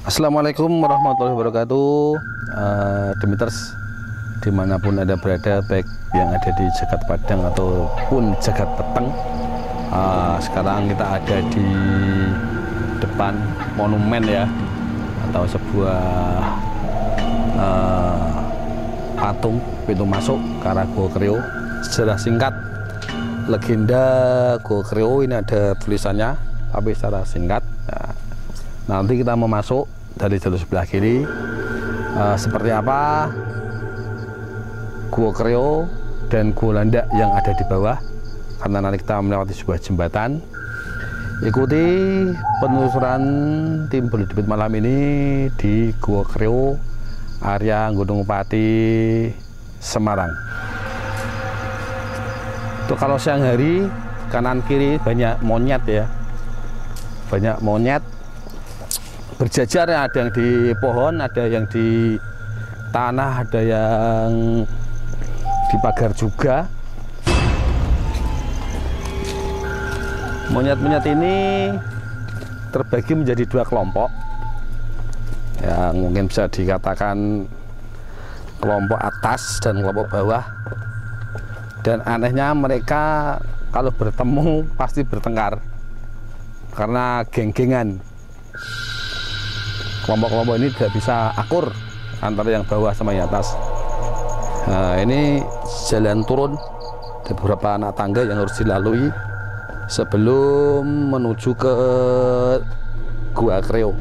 Assalamualaikum warahmatullahi wabarakatuh. Demeters dimanapun Anda berada, baik yang ada di Jagat Padang ataupun Jagat Peteng. Sekarang kita ada di depan monumen ya, atau sebuah patung pintu masuk ke arah Gua Kreo. Sejarah singkat legenda Gua Kreo ini ada tulisannya, tapi secara singkat. Nanti kita mau masuk dari jalur sebelah kiri. Seperti apa Gua Kreo dan Gua Landak yang ada di bawah, karena nanti kita melewati sebuah jembatan. Ikuti penelusuran tim Bulu Debit malam ini di Gua Kreo, area Gunung Pati, Semarang. Itu kalau siang hari, kanan kiri banyak monyet ya, banyak monyet berjajar ya, ada yang di pohon, ada yang di tanah, ada yang di pagar juga. Monyet-monyet ini terbagi menjadi dua kelompok yang mungkin bisa dikatakan kelompok atas dan kelompok bawah. Dan anehnya mereka kalau bertemu pasti bertengkar karena geng-gengan. Kelompok-kelompok ini tidak bisa akur antara yang bawah sama yang atas. Nah, ini jalan turun, ada beberapa anak tangga yang harus dilalui sebelum menuju ke Gua Kreo.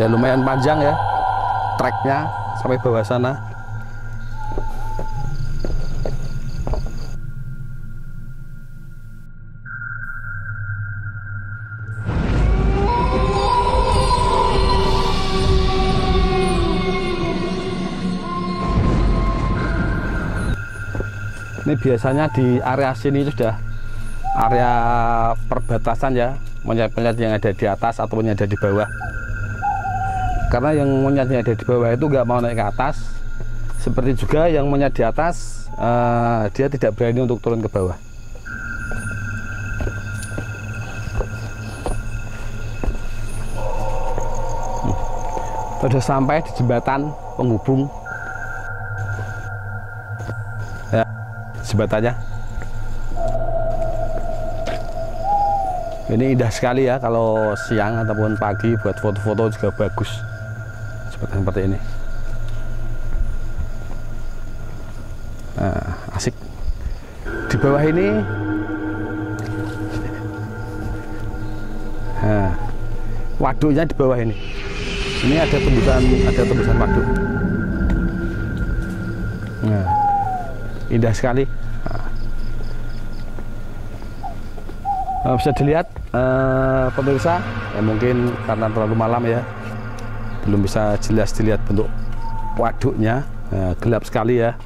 Ya lumayan panjang ya treknya sampai bawah sana. Ini biasanya di area sini sudah area perbatasan ya, monyet-monyet yang ada di atas ataupun yang ada di bawah. Karena yang monyetnya ada di bawah itu nggak mau naik ke atas, seperti juga yang monyet di atas dia tidak berani untuk turun ke bawah. Sudah sampai di jembatan penghubung ya, jembatannya ini indah sekali ya, kalau siang ataupun pagi buat foto-foto juga bagus. Seperti ini. Nah, asik. Di bawah ini waduknya di bawah ini. Ini ada tembusan waduk. Nah, indah sekali. Nah, bisa dilihat pemirsa, ya mungkin karena terlalu malam ya, belum bisa jelas dilihat bentuk waduknya. Nah, gelap sekali ya.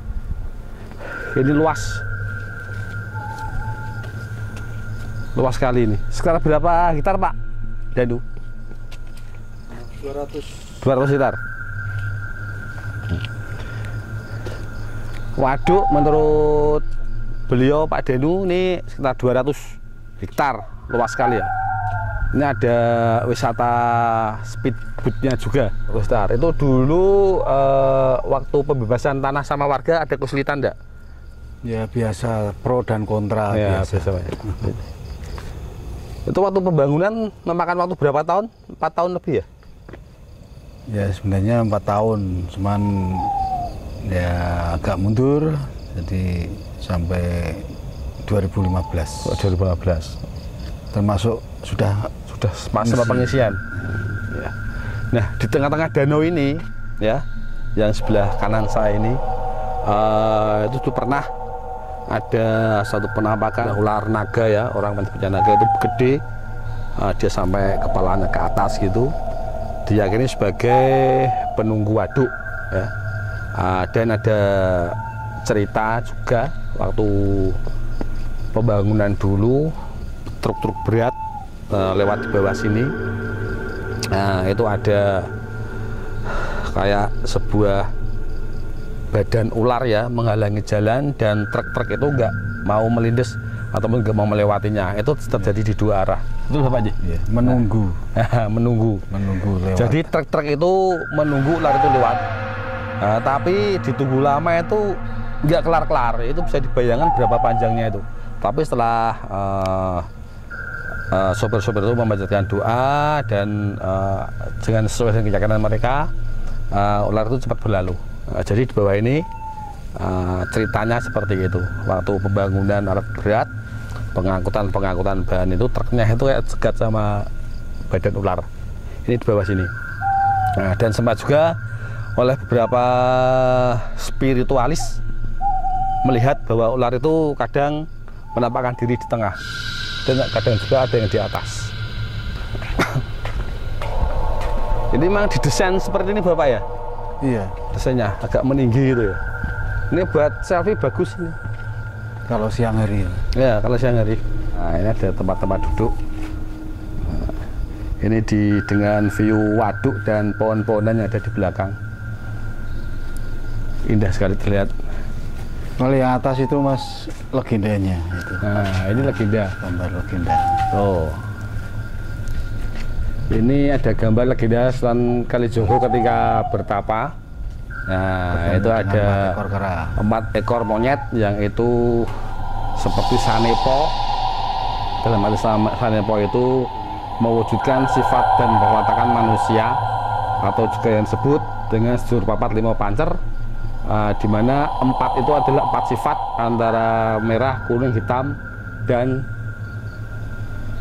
Ini luas sekali ini. Sekitar berapa hektar Pak Dandu? 200 hektar. waduk menurut beliau Pak Denu ini sekitar 200 hektar, luas sekali ya. Ini ada wisata speedboatnya juga, Ustaz. Itu dulu waktu pembebasan tanah sama warga ada kesulitan enggak? Ya biasa, pro dan kontra Ya, biasa. biasa. Itu waktu pembangunan memakan waktu berapa tahun? 4 tahun lebih ya? Ya sebenarnya 4 tahun, cuman ya agak mundur, jadi sampai 2015. 2015. Termasuk sudah masa pengisian. Ya. Nah, di tengah-tengah danau ini, ya, yang sebelah kanan saya ini, itu tuh pernah ada satu penampakan ular naga ya, orang menyebutnya naga itu gede, dia sampai kepalanya ke atas gitu, diyakini sebagai penunggu waduk, ya. Dan ada cerita juga waktu pembangunan dulu truk-truk berat lewat di bawah sini, nah itu ada kayak sebuah badan ular ya menghalangi jalan, dan truk-truk itu nggak mau melindas ataupun nggak mau melewatinya. Itu terjadi di dua arah. Itu Bapak Ji? ya, menunggu. menunggu Lewat. Jadi truk-truk itu menunggu ular itu lewat, tapi ditunggu lama itu nggak kelar-kelar. Itu bisa dibayangkan berapa panjangnya itu. Tapi setelah sopir-sopir itu membacakan doa dan dengan sesuai dengan keyakinan mereka, ular itu cepat berlalu. Jadi di bawah ini ceritanya seperti itu. Waktu pembangunan alat berat, pengangkutan bahan itu, truknya itu kayak cegat sama badan ular. Ini di bawah sini. Nah, dan sempat juga oleh beberapa spiritualis melihat bahwa ular itu kadang menampakkan diri di tengah, dan kadang juga ada yang di atas. Ini memang didesain seperti ini Bapak ya? Iya. Desainnya agak meninggi gitu ya. Ini buat selfie bagus ini. Kalau siang hari. Ya, kalau siang hari. Nah, ini ada tempat-tempat duduk. Nah, ini dengan view waduk dan pohon-pohonan yang ada di belakang. Indah sekali terlihat. Kalau yang atas itu Mas legendanya itu. Nah, ini legenda. Gambar legenda. Oh. Ini ada gambar legenda Sunan Kalijogo ketika bertapa. Nah, itu ada 4 ekor monyet yang itu seperti sanepo. Dalam arti sanepo itu mewujudkan sifat dan perwatakan manusia, atau juga yang disebut dengan sejur papat 5 pancer, di mana 4 itu adalah 4 sifat antara merah, kuning, hitam, dan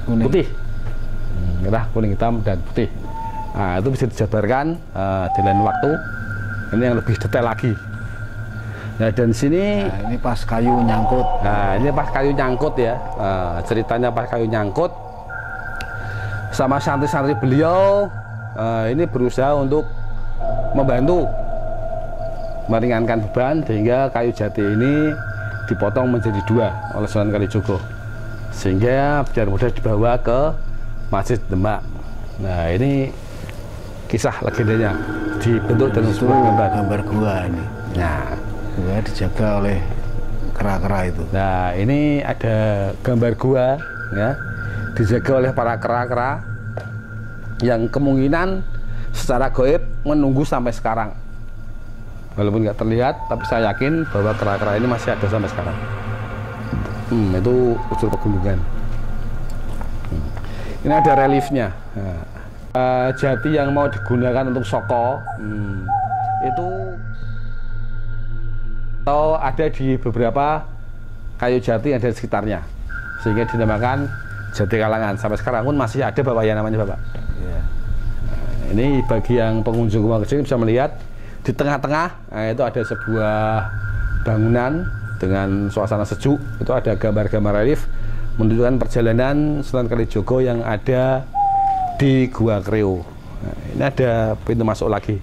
putih. Merah, kuning, hitam, dan putih. Nah, itu bisa dijabarkan di lain waktu. Ini yang lebih detail lagi. Nah, dan sini, nah, ini pas kayu nyangkut. Nah, ini pas kayu nyangkut ya. Ceritanya pas kayu nyangkut, sama santri-santri beliau ini berusaha untuk membantu meringankan beban, sehingga kayu jati ini dipotong menjadi 2 oleh Sunan Kalijogo, sehingga biar mudah dibawa ke Masjid Demak. Nah, ini kisah legendanya dibentuk dengan sebuah gambar gua ini. Nah, gua dijaga oleh kera-kera itu. Nah, ini ada gambar gua ya, dijaga oleh para kera-kera yang kemungkinan secara gaib menunggu sampai sekarang. Walaupun nggak terlihat, tapi saya yakin bahwa kera-kera ini masih ada sampai sekarang. Itu unsur pegunungan. Ini ada reliefnya. Nah, jati yang mau digunakan untuk soko itu atau ada di beberapa kayu jati yang ada di sekitarnya, sehingga dinamakan jati kalangan. Sampai sekarang pun masih ada Bapak ya, namanya Bapak. Ya. Nah, ini bagi yang pengunjung rumah kecil bisa melihat di tengah-tengah, nah, itu ada sebuah bangunan dengan suasana sejuk. Itu ada gambar-gambar relief menunjukkan perjalanan Sunan Kalijogo yang ada di Gua Kreo. Nah, ini ada pintu masuk lagi.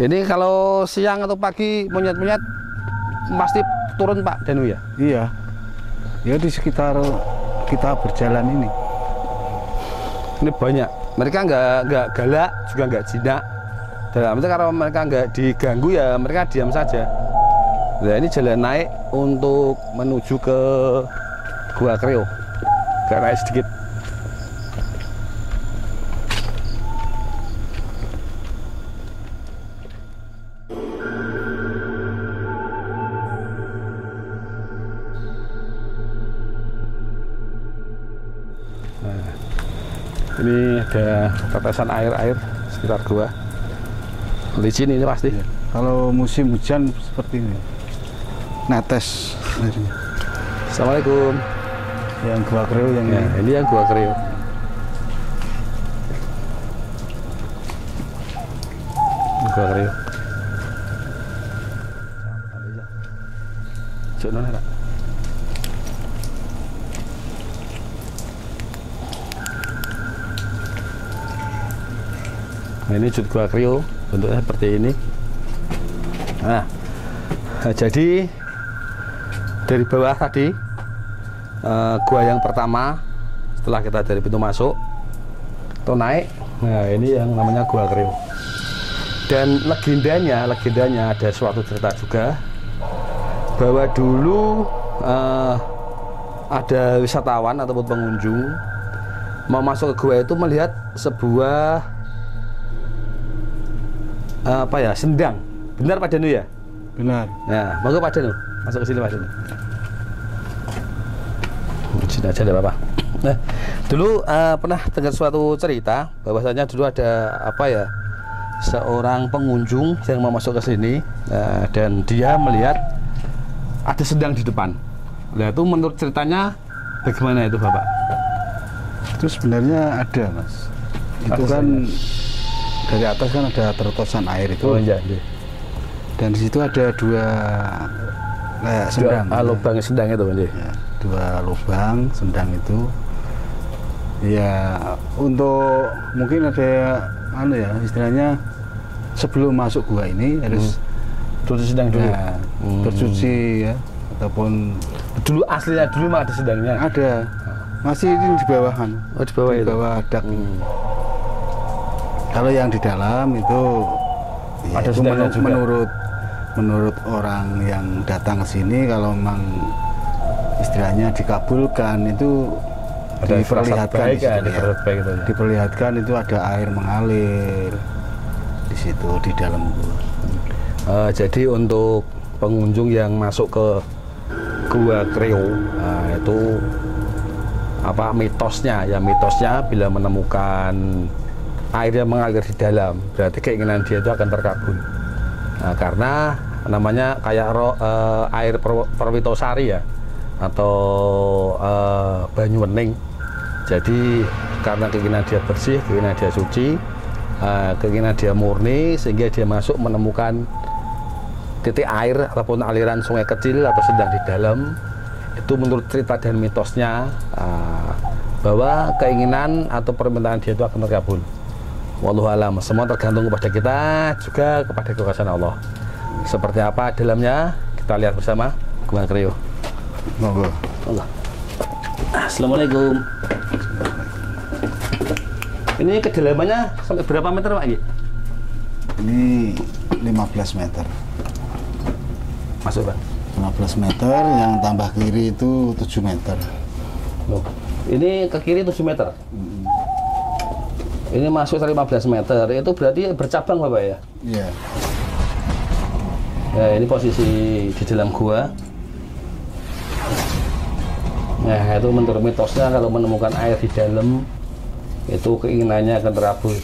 Ini kalau siang atau pagi monyet-monyet pasti turun Pak Danu ya? Iya. Ya di sekitar kita berjalan ini. Ini banyak. Mereka nggak galak, juga nggak jinak. Dalam itu karena mereka nggak diganggu ya mereka diam saja. Nah ini jalan naik untuk menuju ke Gua Kreo. Agak naik sedikit. Nah, ini ada tetesan air sekitar gua. Licin ini pasti. Ya. Kalau musim hujan seperti ini, netes airnya. Assalamualaikum. Yang Gua Kreo yang Ya, ini yang Gua Kreo. Gua Kreo. Cuk nona. Nah, ini Jut Gua Kreo, bentuknya seperti ini. Nah, jadi dari bawah tadi gua yang pertama setelah kita dari pintu masuk itu naik. Nah, ini yang namanya Gua Kreo. Dan legendanya ada suatu cerita juga bahwa dulu ada wisatawan ataupun pengunjung mau masuk ke gua itu melihat sebuah sendang. Benar Pak Danu ya? benar. Nah, monggo Pak Danu, masuk ke sini Pak Danu. Sini aja enggak apa-apa. Nah, dulu pernah dengar suatu cerita bahwasanya dulu ada seorang pengunjung yang mau masuk ke sini dan dia melihat ada sendang di depan. Nah, itu menurut ceritanya bagaimana itu Bapak? Itu sebenarnya ada Mas. Itu kan dari atas kan ada terotosan air itu. Oh iya. Dan di situ ada dua sendang. Lubang sendang itu kan? Ya, dua lubang sendang itu. Ya untuk mungkin ada istilahnya sebelum masuk gua ini harus cuci sendang dulu. Ya, bercuci ya ataupun dulu aslinya dulu mah ada sendangnya. Ada. Masih ini di bawahan. Oh, di bawah di itu. bawah dak. Kalau yang di dalam itu ya ada itu sendangnya juga. menurut orang yang datang ke sini kalau memang istilahnya dikabulkan itu ada diperlihatkan baik, diperlihatkan itu ada air mengalir di situ di dalam gua. Jadi untuk pengunjung yang masuk ke Gua Kreo itu mitosnya bila menemukan air yang mengalir di dalam berarti keinginan dia itu akan terkabul. Karena namanya kayak air Perwitosari ya atau banyu wening. Jadi karena keinginan dia bersih, keinginan dia suci, keinginan dia murni sehingga dia masuk menemukan titik air ataupun aliran sungai kecil atau sendang di dalam. Itu menurut cerita dan mitosnya bahwa keinginan atau permintaan dia itu akan terkabul. Wallahu alam, semua tergantung kepada kita juga kepada kekuasaan Allah. Seperti apa dalamnya kita lihat bersama Gua Kreo. Monggo. Allah. Assalamualaikum. Ini kedalamannya sampai berapa meter Pak? Ini 15 meter. Masuk Pak. 15 meter, yang tambah kiri itu 7 meter. Loh, ini ke kiri 7 meter. Ini masuk 15 meter, itu berarti bercabang Bapak ya? Iya. Ya, ini posisi di dalam gua. Nah, itu menurut mitosnya kalau menemukan air di dalam itu keinginannya akan terkabul.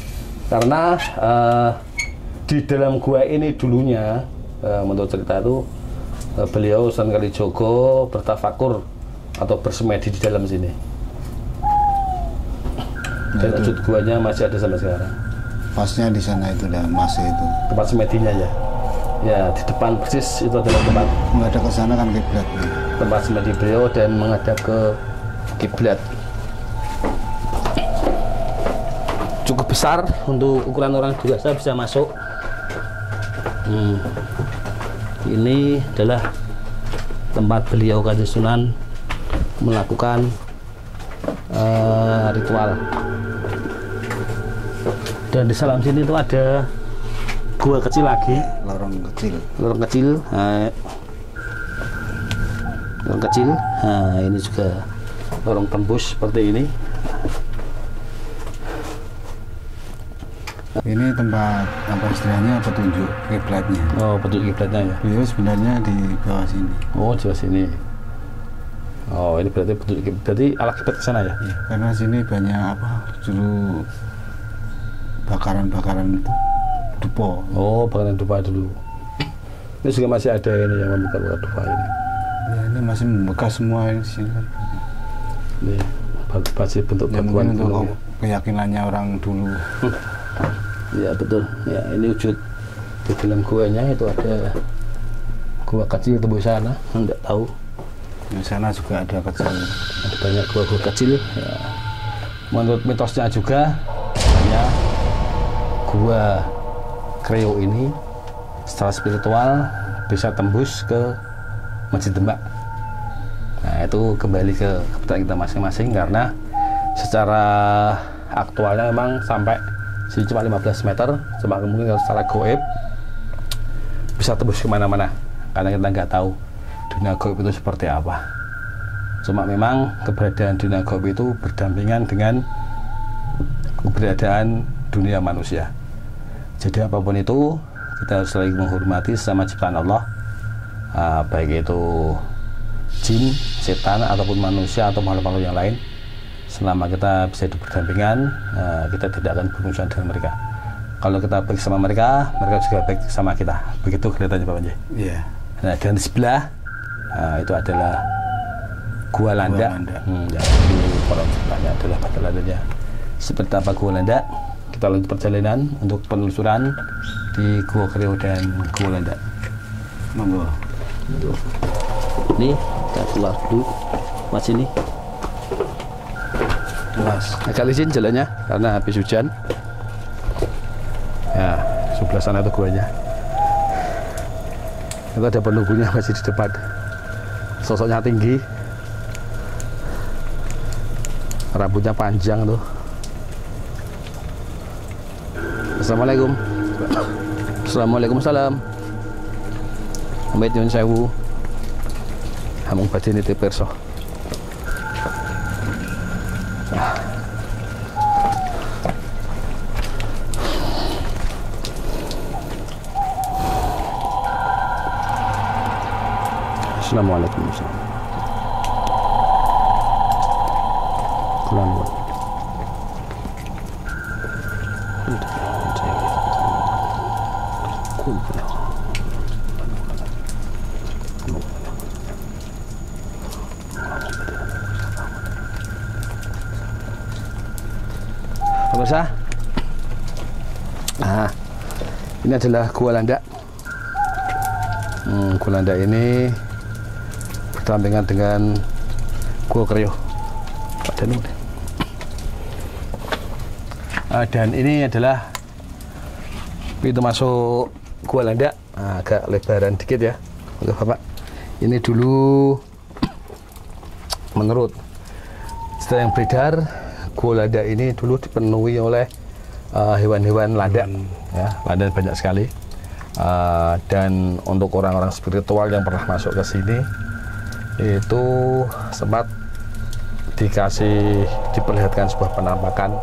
Karena di dalam gua ini dulunya menurut cerita itu beliau Sunan Kalijogo bertafakur atau bersemedi di dalam sini. Dan wujud guanya masih ada sampai sekarang. Pasnya di sana itu dan masih itu. Tempat semedinya ya. Ya, di depan persis itu adalah tempat Menghadap ke sana kan kiblatnya. Tempat semedi beliau dan menghadap ke kiblat. Cukup besar untuk ukuran orang dewasa bisa masuk. Ini adalah tempat beliau Kanjeng Sunan melakukan ritual. Dan di salam sini itu ada gua kecil lagi, lorong kecil. Lorong kecil. Lorong kecil. Nah, ini juga lorong tembus seperti ini. Ini tempat apa istilahnya petunjuk kiblatnya. Oh, petunjuk kiblatnya ya. Beliau sebenarnya di bawah sini. Oh, di bawah sini. Oh, ini berarti petunjuk kiblat. Berarti arah kiblat ke sana ya? Ya, karena sini banyak apa dulu bakaran-bakaran itu dupo. Oh, bakaran dupa dulu. Ini juga masih ada ini yang membakar dupa ini. Ya, ini masih membekas semua ini sini kan. Ini masih bentuk Ya, batuan mungkin dulu. untuk keyakinannya orang dulu. Ya betul. Ya, ini wujud di dalam guanya itu ada gua kecil tembus sana. Enggak tahu. Di sana juga ada kecil. Ada banyak gua-gua kecil. Ya. Menurut mitosnya juga, hanya gua Kreo ini secara spiritual bisa tembus ke Masjid Demak. Nah, itu kembali ke kepercayaan kita masing-masing karena secara aktualnya memang sampai sini cuma 15 meter, cuma mungkin kalau secara goib bisa tembus kemana-mana karena kita nggak tahu dunia goib itu seperti apa. Cuma memang keberadaan dunia goib itu berdampingan dengan keberadaan dunia manusia. Jadi apapun itu kita harus saling menghormati sesama ciptaan Allah, baik itu jin, setan ataupun manusia atau makhluk-makhluk yang lain. Selama kita bisa hidup berdampingan, kita tidak akan bermusuhan dengan mereka. Kalau kita baik sama mereka, mereka juga baik sama kita. Begitu kelihatannya Pak Panji. Iya. Nah, dan di sebelah itu adalah Gua Landak. Yang di kolom sebelahnya adalah batu landanya. Seperti apa Gua Landak? Kita lanjut perjalanan untuk penelusuran di Gua Kreo dan Gua Landak. Monggo. Ini kita keluar dulu. Mas ini. Luas. Agak licin jalannya karena habis hujan. Ya, sebelah sana itu guanya. Itu ada penunggunya masih di depan. Sosoknya tinggi. Rambutnya panjang tuh. Assalamualaikum. Assalamualaikum salam. Mbak nyun sewu. Hamung badhe nitip pirsa. Assalamualaikum warahmatullahi wabarakatuh. Pemirsa, ini adalah Gua Landak. Gua Landak ini berdampingan dengan Gua Kreo. Dan ini adalah pintu masuk Gua Landak. Agak lebaran dikit ya, oke Bapak. Ini dulu menurut cerita yang beredar, Gua Landak ini dulu dipenuhi oleh hewan-hewan landak, ya, landak banyak sekali. Dan untuk orang-orang spiritual yang pernah masuk ke sini itu sempat diperlihatkan sebuah penampakan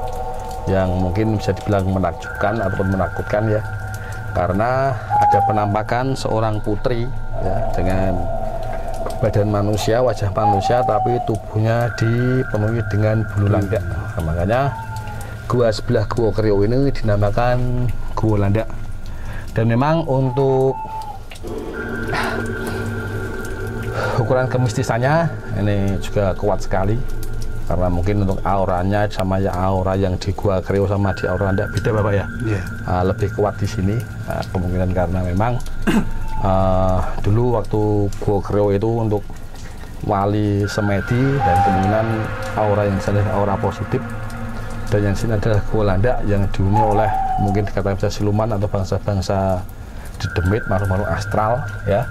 yang mungkin bisa dibilang menakjubkan ataupun menakutkan ya, karena ada penampakan seorang putri ya, dengan badan manusia, wajah manusia, tapi tubuhnya dipenuhi dengan bulu landak. Nah, makanya gua sebelah Gua Kreo ini dinamakan Gua Landak. Dan memang untuk ukuran kemistisannya ini juga kuat sekali, karena mungkin untuk auranya sama ya aura yang di Gua Kreo sama di aura Landak beda Bapak ya. Lebih kuat di sini, kemungkinan karena memang dulu waktu Gua Kreo itu untuk wali semedi, dan kemungkinan aura yang sana aura positif, dan yang sini adalah Gua Landak yang dihuni oleh mungkin dikatakan bisa siluman atau bangsa-bangsa di demit, makhluk-makhluk astral ya,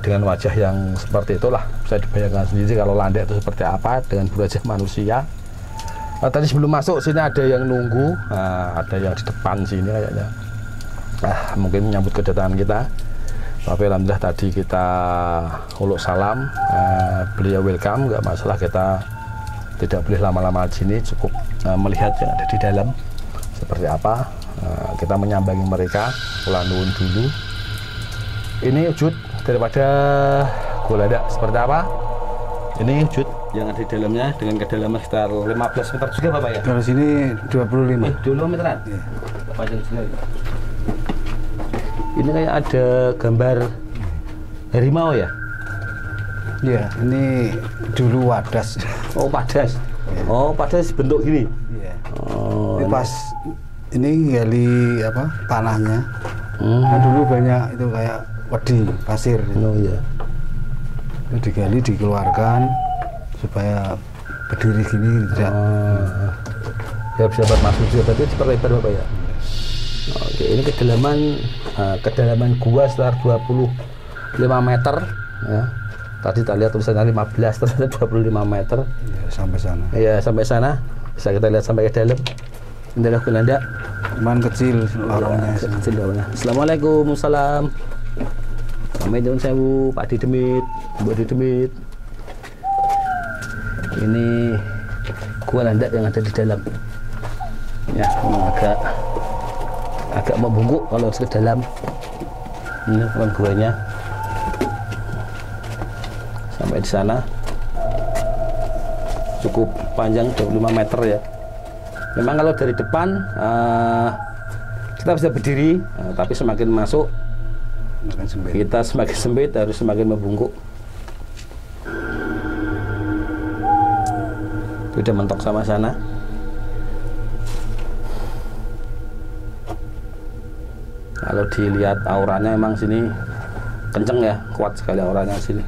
dengan wajah yang seperti itulah. Bisa dibayangkan sendiri kalau landek itu seperti apa dengan wajah manusia. Tadi sebelum masuk sini ada yang nunggu, ada yang di depan sini kayaknya, mungkin menyambut kedatangan kita. Tapi alhamdulillah tadi kita uluk salam, beliau welcome, nggak masalah, kita tidak boleh lama-lama di sini, cukup melihat yang ada di dalam seperti apa. Kita menyambangi mereka, kula nuwun dulu. Ini wujud daripada Gua Landak seperti apa? Ini wujud yang ada di dalamnya dengan kedalaman sekitar 15 meter juga Bapak ya? Kalau sini 25. 25 meteran? Iya. Panjang sekali. Ini kayak ada gambar harimau ya? Iya, ini dulu wadas. Oh, padas. Ya. Oh, padas bentuk gini. Iya. Oh, ini pas ini gali apa? Tanahnya. Nah, dulu banyak itu kayak wedi, pasir. Oh iya. Itu digali, dikeluarkan supaya berdiri gini tidak. Ya bisa buat masuk juga, berarti diperlebar Bapak ya? Oke, ini kedalaman gua sekitar 25 meter ya. Tadi kita lihat tulisannya 15, ternyata 25 meter. Ya, sampai sana. Iya, sampai sana. Bisa kita lihat sampai ke dalam. Ini adalah Gua Landak. Cuman kecil lorongnya. Ya, kecil lorongnya. Assalamualaikum, salam. Kami Nyuwun Sewu, Pak Di Demit, Mbak Di Demit. Ini Gua Landak yang ada di dalam. Ya, agak membungkuk kalau ke dalam. Ini kan guanya. Sampai di sana cukup panjang 25 meter ya. Memang kalau dari depan kita bisa berdiri, tapi semakin masuk kita semakin sempit, harus semakin membungkuk. Sudah mentok sama sana. Kalau dilihat auranya emang sini kenceng ya, kuat sekali auranya sini.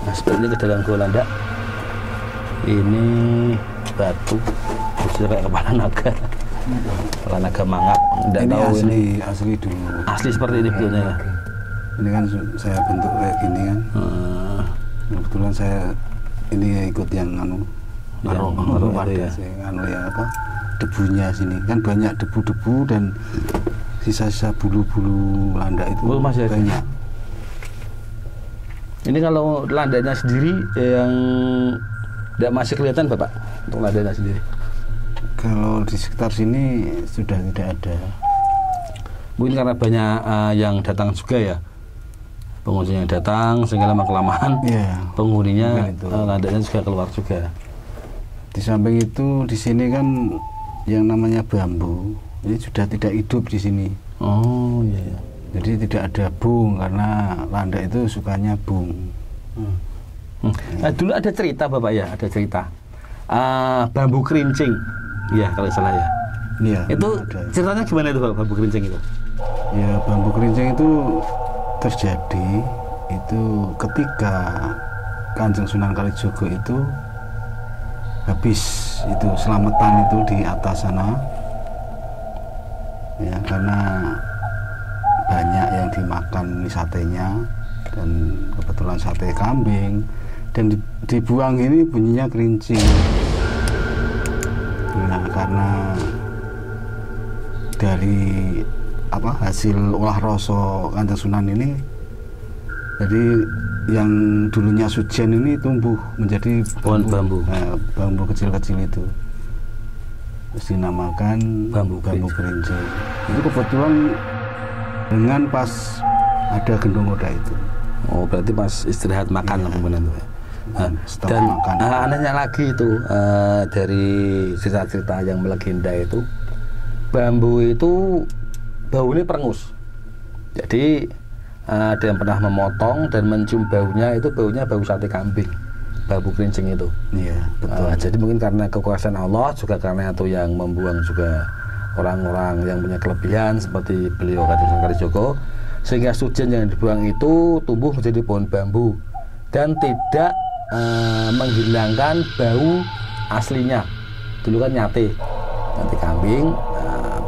Nah, seperti ini ke dalam Gua Landak. Ini batu, bisa kayak kepala naga. Kepala naga mangap. Nggak Ini tahu asli, ini asli dulu. asli seperti ini bentuknya ya. Ini kan saya bentuk kayak gini kan. Kebetulan saya ini ikut yang Baru ada sih, yang apa? Debunya sini kan banyak debu-debu dan sisa-sisa bulu-bulu landak itu masih ada. banyak. Ini kalau landanya sendiri yang tidak masih kelihatan Bapak untuk landanya sendiri. Kalau di sekitar sini sudah tidak ada. Mungkin karena banyak yang datang juga ya, pengunjung yang datang sehingga lama-kelamaan penghuninya landanya juga keluar juga. Di samping itu di sini kan yang namanya bambu ini sudah tidak hidup di sini. Oh iya. Jadi tidak ada bung karena landak itu sukanya bung. Nah, dulu ada cerita Bapak ya, ada cerita bambu kerincing, ya kalau salah ya. Iya. Itu ada. Ceritanya gimana itu Pak, bambu kerincing itu? Ya bambu kerincing itu terjadi itu ketika Kanjeng Sunan Kalijogo itu habis itu selamatan itu di atas sana ya, karena banyak yang dimakan satenya dan kebetulan sate kambing dan dibuang ini bunyinya kerincing. Nah karena dari apa hasil olah rasa Kanjeng Sunan ini, jadi yang dulunya sujen ini tumbuh menjadi pohon bambu. Bambu kecil-kecil itu terus dinamakan bambu kerincing. Itu kebetulan dengan pas ada gendong oda itu. Oh berarti pas istirahat makan lah kemudian itu. Dan makan. Anehnya lagi itu dari cerita-cerita yang melegenda itu, bambu itu baunya perengus. Jadi ada yang pernah memotong dan mencium baunya, itu baunya bau sate kambing, bambu kerincing itu. Iya betul. Jadi mungkin karena kekuasaan Allah, juga karena itu yang membuang juga orang-orang yang punya kelebihan seperti beliau Kanjeng Sunan Kalijogo, sehingga sujen yang dibuang itu tumbuh menjadi pohon bambu dan tidak menghilangkan bau aslinya. Dulu kan nyate, nanti kambing,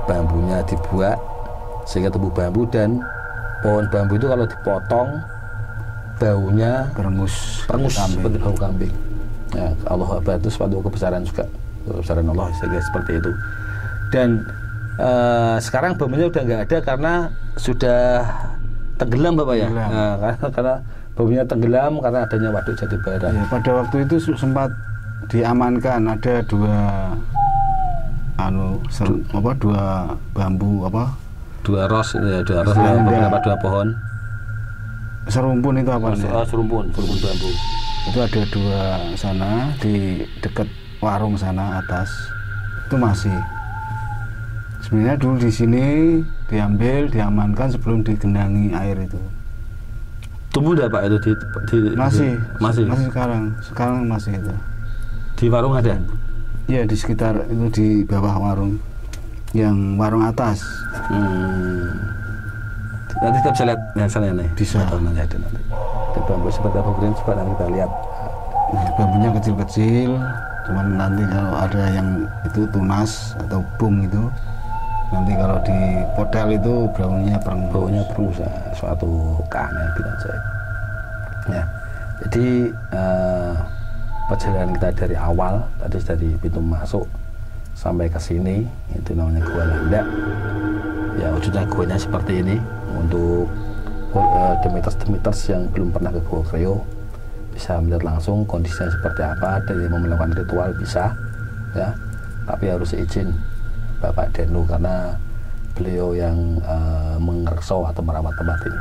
bambunya dibuat sehingga tumbuh bambu, dan pohon bambu itu kalau dipotong baunya Berengus seperti bau kambing. Ya, Allah Akbar itu suatu kebesaran juga, kebesaran Allah sehingga seperti itu. Dan sekarang bambunya udah nggak ada karena sudah tenggelam Bapak ya. Nah, karena bambunya tenggelam karena adanya waduk Jatibara. Ya, pada waktu itu sempat diamankan ada dua bambu dua ros yang beberapa dua pohon. Serumpun itu apa nih? Serumpun bambu. Itu ada dua sana di dekat warung sana atas. Itu masih. Sebenarnya dulu di sini diambil, diamankan sebelum digenangi air itu. Tumbuh enggak Pak itu masih sekarang masih itu. Di warung ada? Iya, di sekitar itu, di bawah warung, yang warung atas. Nanti kita bisa lihat yang sana nih. Bisa. Nanti ada nanti. Di bambu seperti apa Green, coba nanti kita lihat. Bambunya kecil-kecil, cuman nanti kalau ada yang itu tunas atau bung itu, nanti kalau di podel itu baunya perengus, suatu keanehan kita aja. Ya, jadi perjalanan kita dari awal tadi dari pintu masuk sampai ke sini itu namanya Gua Landak. Ya, wujudnya guanya seperti ini. Untuk Demeters yang belum pernah ke Gua Kreo bisa melihat langsung kondisinya seperti apa, dan mau melakukan ritual bisa ya, tapi harus izin Bapak Denu karena beliau yang mengerso atau merawat tempat ini.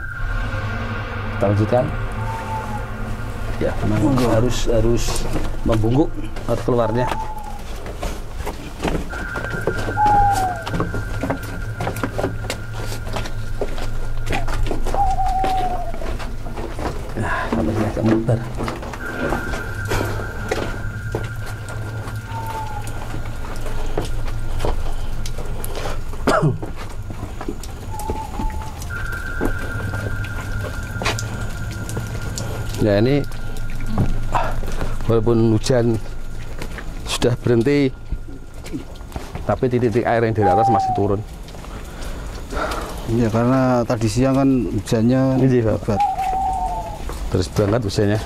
Kita lanjutkan ya, memang harus membungkuk harus keluarnya. Sampai sini agak melebar. Ya, ini walaupun hujan sudah berhenti, tapi titik-titik air yang dari atas masih turun. Iya, karena tadi siang kan hujannya lebat. Terus banget hujannya.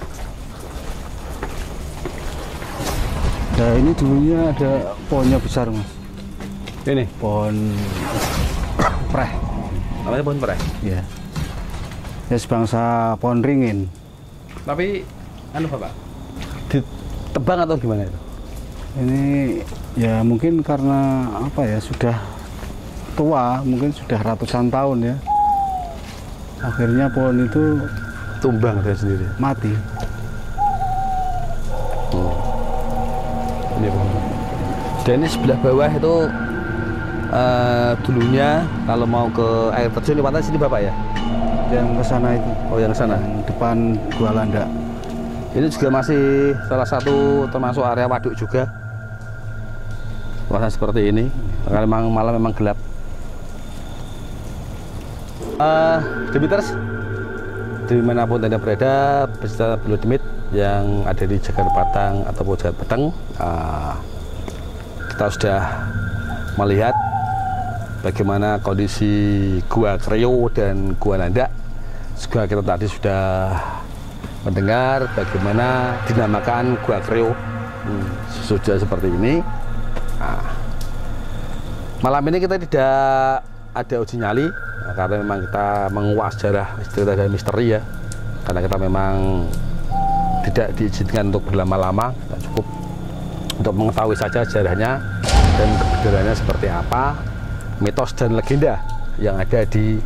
Nah, ini dulunya ada pohonnya besar Mas. Ini pohon preh. Namanya pohon preh? Iya. Ya, sebangsa pohon ringin. Tapi Bapak, ditebang atau gimana itu? Ini ya mungkin karena apa ya, sudah tua, mungkin sudah ratusan tahun ya. Akhirnya pohon itu tumbang dia sendiri, mati. Ini pohon. Dan ini sebelah bawah itu dulunya kalau mau ke air terjun lewat sini Bapak ya? Yang ke sana itu. Oh, yang sana. Yang depan Gua Landak. Ini juga masih salah satu termasuk area waduk juga. Suasana seperti ini. Karena memang malam memang gelap. Demeters, dimanapun Anda berada, peserta Bulu Demit yang ada di Jagar Patang ataupun Jagar Peteng, kita sudah melihat bagaimana kondisi Gua Kreo dan Gua Landak. Juga kita tadi sudah mendengar bagaimana dinamakan Gua Kreo. Sudah seperti ini. Malam ini kita tidak ada uji nyali karena memang kita menguak sejarah cerita dan misteri ya. Karena kita memang tidak diizinkan untuk berlama-lama, kita cukup untuk mengetahui saja sejarahnya dan kebenarannya seperti apa, mitos dan legenda yang ada di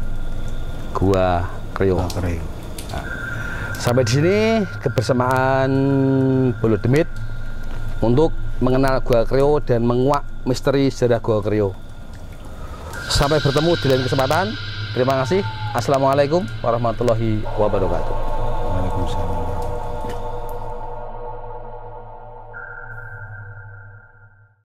Gua Kreo. Nah, sampai di sini kebersamaan Bulu Demit untuk mengenal Gua Kreo dan menguak misteri sejarah Gua Kreo. Sampai bertemu di lain kesempatan. Terima kasih. Assalamualaikum warahmatullahi wabarakatuh. Waalaikumsalam.